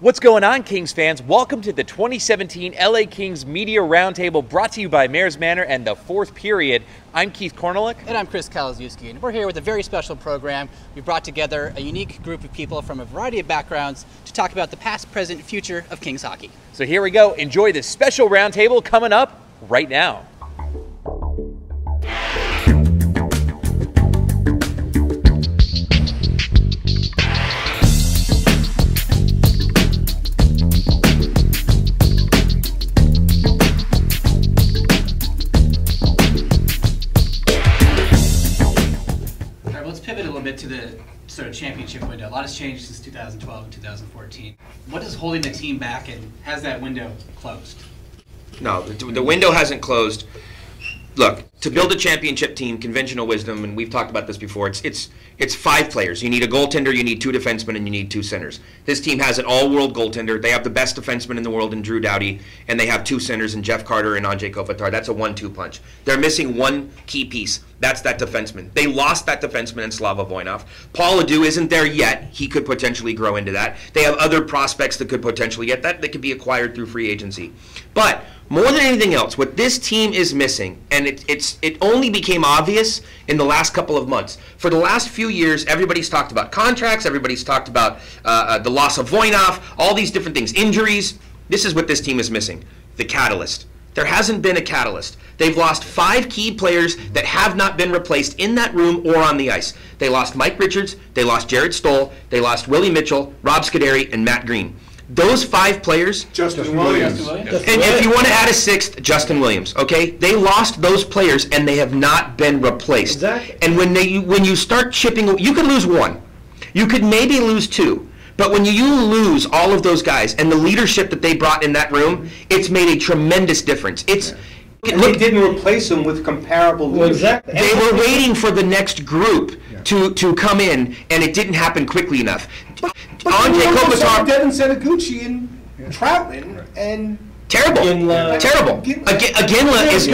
What's going on, Kings fans? Welcome to the 2017 LA Kings Media Roundtable, brought to you by Mayor's Manor and the Fourth Period. I'm Keith Korneluk. And I'm Chris Kalazuski, and we're here with a very special program. We've brought together a unique group of people from a variety of backgrounds to talk about the past, present, and future of Kings hockey. So here we go. Enjoy this special roundtable coming up right now. To the sort of championship window. A lot has changed since 2012 and 2014. What is holding the team back, and has that window closed? No, the window hasn't closed. Look, to build a championship team, conventional wisdom, and we've talked about this before, it's 5 players. You need a goaltender, you need 2 defensemen, and you need 2 centers. This team has an all-world goaltender. They have the best defenseman in the world in Drew Doughty, and they have 2 centers in Jeff Carter and Andrei Kopitar. That's a 1-2 punch. They're missing one key piece. That's that defenseman. They lost that defenseman in Slava Voinov. Paul Adu isn't there yet. He could potentially grow into that. They have other prospects that could potentially get that could be acquired through free agency. But more than anything else, what this team is missing, and it only became obvious in the last couple of months. For the last few years, everybody's talked about contracts, everybody's talked about the loss of Voinov, all these different things, injuries. This is what this team is missing, the catalyst. There hasn't been a catalyst. They've lost 5 key players that have not been replaced in that room or on the ice. They lost Mike Richards, they lost Jared Stoll, they lost Willie Mitchell, Rob Scuderi, and Matt Green. Those 5 players, Justin Williams. And if you want to add a 6th, Justin Williams, okay? They lost those players and they have not been replaced. Exactly. And when you start chipping, you could lose 1. You could maybe lose 2. But when you lose all of those guys and the leadership that they brought in that room, it's made a tremendous difference. And they didn't replace them with comparable leadership. Exactly. They were waiting for the next group to come in, and it didn't happen quickly enough. Andrei Kopitar, Devin Setaguchi, and Troutman, and terrible. Terrible. Ginla is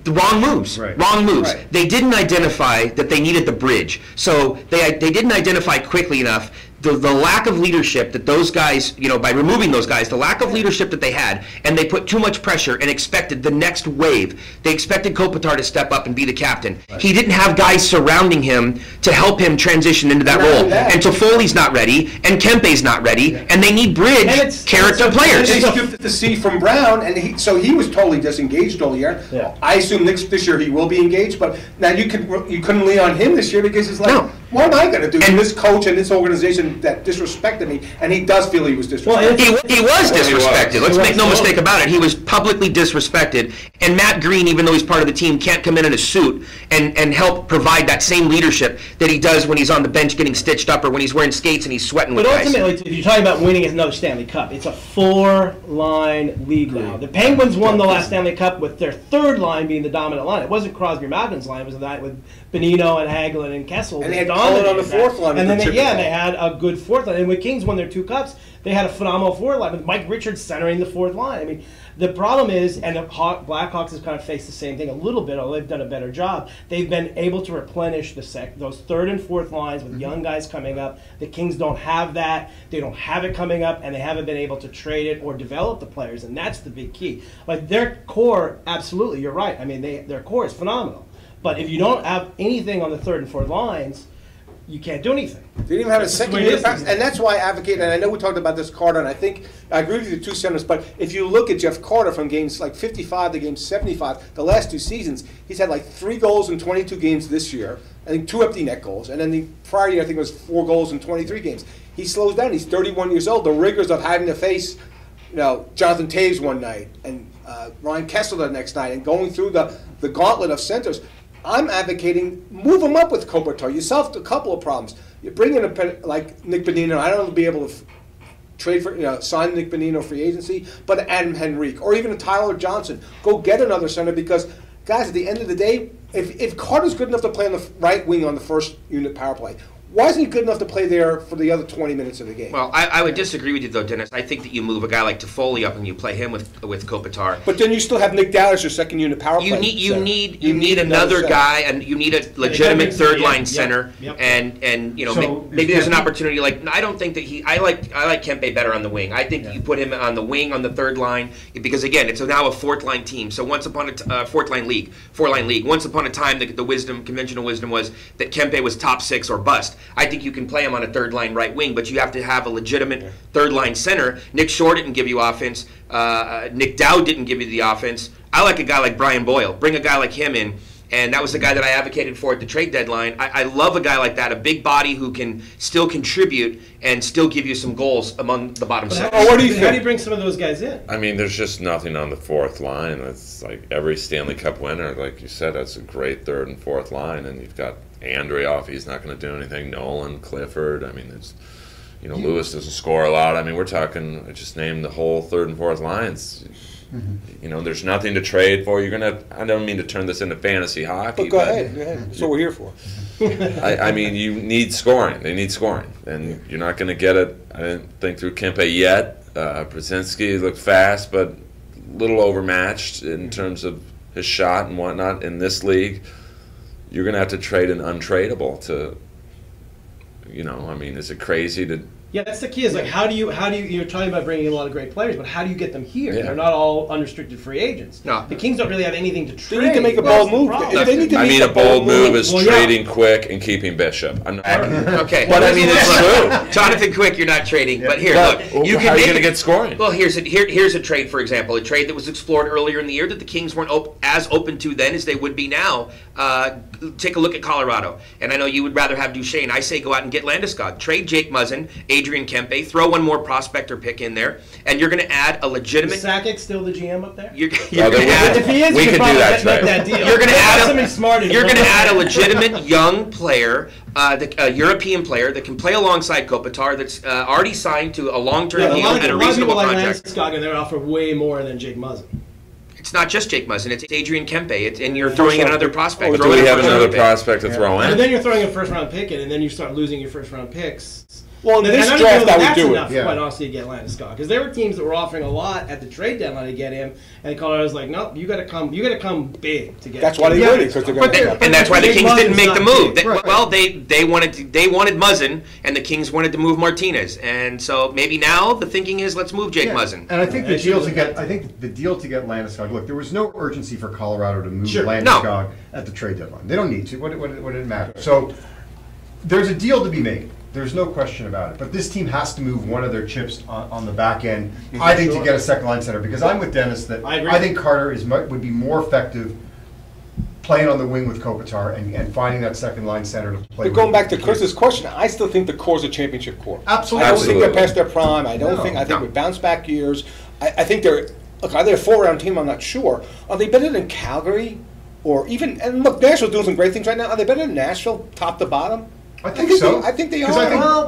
wrong moves. Right. Wrong moves. Right. They didn't identify that they needed the bridge, so they didn't identify quickly enough the lack of leadership that those guys, by removing those guys, the lack of leadership that they had, and they put too much pressure and expected the next wave. They expected Kopitar to step up and be the captain. Right. He didn't have guys surrounding him to help him transition into that role. And Toffoli's not ready, and Kempe's not ready, and they need bridge character players. They skipped the C from Brown, and so he was totally disengaged all year. Yeah. I assume this year he will be engaged, but now you couldn't lean on him this year because it's like, no. What am I going to do to this coach and this organization that disrespected me? And he does feel he was disrespected. Well, he was disrespected. Let's make no mistake about it. He was publicly disrespected. And Matt Green, even though he's part of the team, can't come in a suit and help provide that same leadership that he does when he's on the bench getting stitched up or when he's wearing skates and he's sweating with guys. But ultimately, if you're talking about winning another Stanley Cup, it's a 4-line league now. The Penguins won the last Stanley Cup with their 3rd line being the dominant line. It wasn't Crosby-Malkin's line. It was that with Benino and Hagelin and Kessel. And they had Colin on the 4th line. And then they had a good 4th line. And when Kings won their 2 cups, they had a phenomenal 4th line with Mike Richards centering the 4th line. I mean, the problem is, and the Blackhawks has kind of faced the same thing a little bit, although they've done a better job. They've been able to replenish those 3rd and 4th lines with young guys coming up. The Kings don't have that. They don't have it coming up, and they haven't been able to trade it or develop the players, and that's the big key. Like their core, absolutely, you're right. I mean, their core is phenomenal. But if you don't have anything on the 3rd and 4th lines, you can't do anything. They didn't even have a second unit, and that's why I advocate, and I know we talked about this, Carter, and I think I agree with you 2 centers, but if you look at Jeff Carter from games like 55 to games 75, the last 2 seasons, he's had like 3 goals in 22 games this year, I think 2 empty net goals, and then the prior year I think it was 4 goals in 23 games. He slows down, he's 31 years old, the rigors of having to face Jonathan Toews one night, and Ryan Kessler the next night, and going through the gauntlet of centers. I'm advocating move him up with Kopitar. You solved a couple of problems. You bring in like Nick Bonino. I don't know if be able to trade for sign Nick Bonino free agency, but Adam Henrique or even a Tyler Johnson. Go get another center because guys, at the end of the day, if Carter's good enough to play on the right wing on the 1st unit power play, Why isn't he good enough to play there for the other 20 minutes of the game? Well, I would disagree with you though, Dennis. I think that you move a guy like Toffoli up and you play him with Kopitar. But then you still have Nick Dowd as your second unit power play. You need another guy, and you need a legitimate third line center. And you know, So maybe there's an opportunity. Like, I don't think that I like Kempe better on the wing. I think you put him on the wing on the third line, because again, it's now a fourth line team. So once upon a four line league. Once upon a time, the conventional wisdom was that Kempe was top six or bust. I think you can play him on a third line right wing, but you have to have a legitimate third line center. Nick Shore didn't give you offense. Nick Dowd didn't give you the offense. I like a guy like Brian Boyle. Bring a guy like him in. And that was the guy that I advocated for at the trade deadline. I love a guy like that, a big body who can still contribute and still give you some goals among the bottom six. How do you bring some of those guys in? I mean, there's just nothing on the fourth line. It's like every Stanley Cup winner, like you said, that's a great third and fourth line. And you've got Andreoff, he's not going to do anything. Nolan, Clifford, I mean, it's, you know, Lewis doesn't score a lot. I mean, we're talking, I just named the whole third and fourth lines. You know, there's nothing to trade for. You're gonna. I don't mean to turn this into fantasy hockey. But go ahead. That's what we're here for. I mean, you need scoring. They need scoring, and you're not going to get it. I didn't think through Kempe yet. Brzezinski looked fast, but a little overmatched in terms of his shot and whatnot in this league. You're going to have to trade an untradeable to. You know, I mean, is it crazy to? Yeah, that's the key. Is like how do you you're talking about bringing in a lot of great players, but how do you get them here? Yeah. They're not all unrestricted free agents. No. The Kings don't really have anything to trade. They need to make a bold move. They need to I make mean, a bold move is Well, trading Quick and keeping Bishop. I'm not, Okay, but I mean, it's true. Jonathan Quick, you're not trading, but here, But look, you how can are you make going to get scoring? Well, here's a trade, for example, a trade that was explored earlier in the year that the Kings weren't as open to then as they would be now. Take a look at Colorado, and I know you would rather have Duchesne. I say go out and get Landeskog, trade Jake Muzzin, Adrian Kempe, throw one more prospector pick in there, and you're going to add a legitimate. Is Sakic still the GM up there? You're going to add. If he is, we you could probably do that make trade. that deal. You're going to add somebody smart. You're going to add a legitimate young player, a European player that can play alongside Kopitar, that's already signed to a long-term deal at a reasonable like contract. Landeskog, and they're offered way more than Jake Muzzin. It's not just Jake Muzzin; it's Adrian Kempe, and you're throwing in another prospect. Do we have another prospect to throw in? And then you're throwing a first-round pick in, and then you start losing your first-round picks. Well, in And this I don't draft, know that I would that's do enough, it. quite honestly, to get Landeskog, because there were teams that were offering a lot at the trade deadline to get him, and Colorado's like, nope, you got to come big to get. That's why they win it, because they're going to. And that's why the Jake Kings didn't Muzzin's make the not move. big. Well, they wanted Muzzin, and the Kings wanted to move Martinez, and so maybe now the thinking is let's move Jake Muzzin. And I think the deal to get Landeskog. Look, there was no urgency for Colorado to move Landeskog at the trade deadline. They don't need to. What did it matter? So there's a deal to be made. There's no question about it. But this team has to move one of their chips on the back end, I think, to get a second line center. Because I'm with Dennis that I think Carter would be more effective playing on the wing with Kopitar and finding that second line center to play with. But going back to Chris's question, I still think the core's a championship core. Absolutely. I don't think they're past their prime. I think with bounce back years, I think they're, look, are they a 4-round team? I'm not sure. Are they better than Calgary? Or even, and look, Nashville's doing some great things right now. Are they better than Nashville, top to bottom? I think so. I think they are.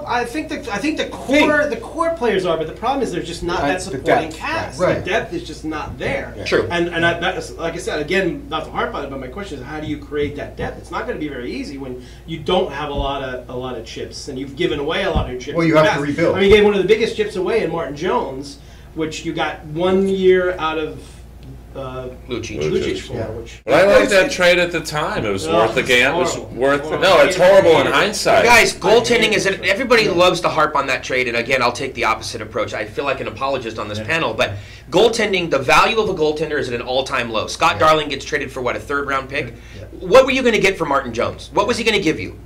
I think the core players are, but the problem is there's just not that supporting cast. Right. The depth is just not there. Yeah. True. And that's, like I said, again, not to harp on it, but my question is, how do you create that depth? It's not going to be very easy when you don't have a lot of chips, and you've given away a lot of your chips. Well, you have to rebuild. I mean, you gave one of the biggest chips away in Martin Jones, which you got 1 year out of Lucic for. Yeah. But I liked that trade at the time. It was worth the game. It was worth. Horrible. No, it's horrible in hindsight. Guys, goaltending is everybody loves to harp on that trade, and again, I'll take the opposite approach. I feel like an apologist on this panel, but goaltending, the value of a goaltender is at an all-time low. Scott Darling gets traded for what, a third-round pick? Yeah. What were you going to get for Martin Jones? What was he going to give you?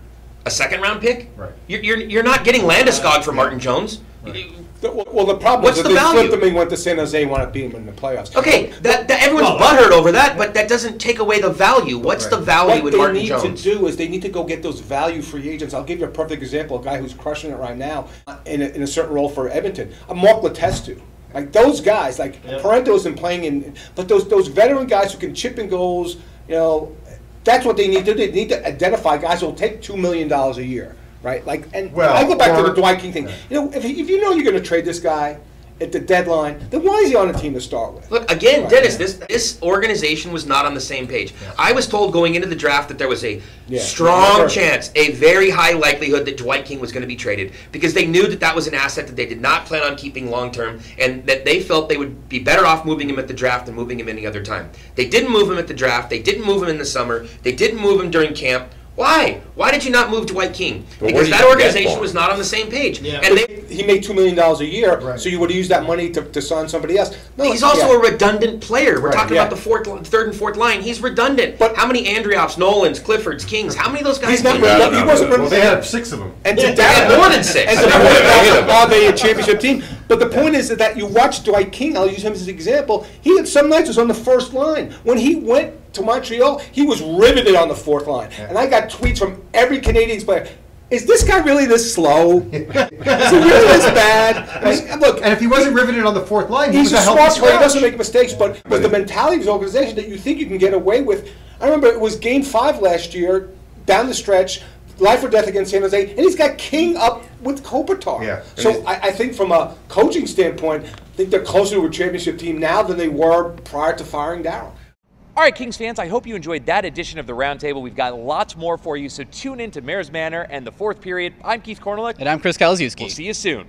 A second-round pick? Right. You're not getting Landeskog for Martin Jones. Right. Well, the problem What's is that the they value? flipped him and went to San Jose and wanted to beat him in the playoffs. Okay, that everyone's butthurt over that, but that doesn't take away the value. What's the value What with they Martin need Jones? to do is they need to go get those value free agents. I'll give you a perfect example, a guy who's crushing it right now in a certain role for Edmonton. Mark Letestu. Like those guys, like Parento's been playing in, but those veteran guys who can chip in goals, that's what they need to do. They need to identify guys who will take $2 million a year. Right, like, and I go back to the Dwight King thing. If you know you're going to trade this guy, at the deadline, then why is he on the team to start with? Look, again, Dennis, this organization was not on the same page. I was told going into the draft that there was a strong chance, a very high likelihood that Dwight King was going to be traded because they knew that that was an asset that they did not plan on keeping long term and that they felt they would be better off moving him at the draft than moving him any other time. They didn't move him at the draft. They didn't move him in the summer. They didn't move him during camp. Why? Why did you not move Dwight King? Because that organization was not on the same page. Yeah. And he made $2 million a year, so you would have used that money to sign somebody else. No, he's also a redundant player. We're talking about the third and fourth line. He's redundant. But how many Andrioffs, Nolans, Cliffords, Kings? How many of those guys? He's not redundant. He wasn't redundant. Well, they had 6 of them. And they had more than 6. And are they a championship team? But the point is that you watch Dwight King. I'll use him as an example. He had some nights was on the first line when he went to Montreal, he was riveted on the fourth line. And I got tweets from every Canadian player. Is this guy really this slow? Is he really this bad? I mean, look, and if he wasn't riveted on the fourth line, he's a smart player. He doesn't make mistakes. But the mentality of his organization that you think you can get away with. I remember it was Game 5 last year, down the stretch, life or death against San Jose, and he's got King up with Kopitar. Yeah. So I think from a coaching standpoint, I think they're closer to a championship team now than they were prior to firing Darryl. All right, Kings fans, I hope you enjoyed that edition of the Roundtable. We've got lots more for you, so tune in to Mayor's Manor and the fourth period. I'm Keith Korneluk. And I'm Chris Kalaszewski. We'll see you soon.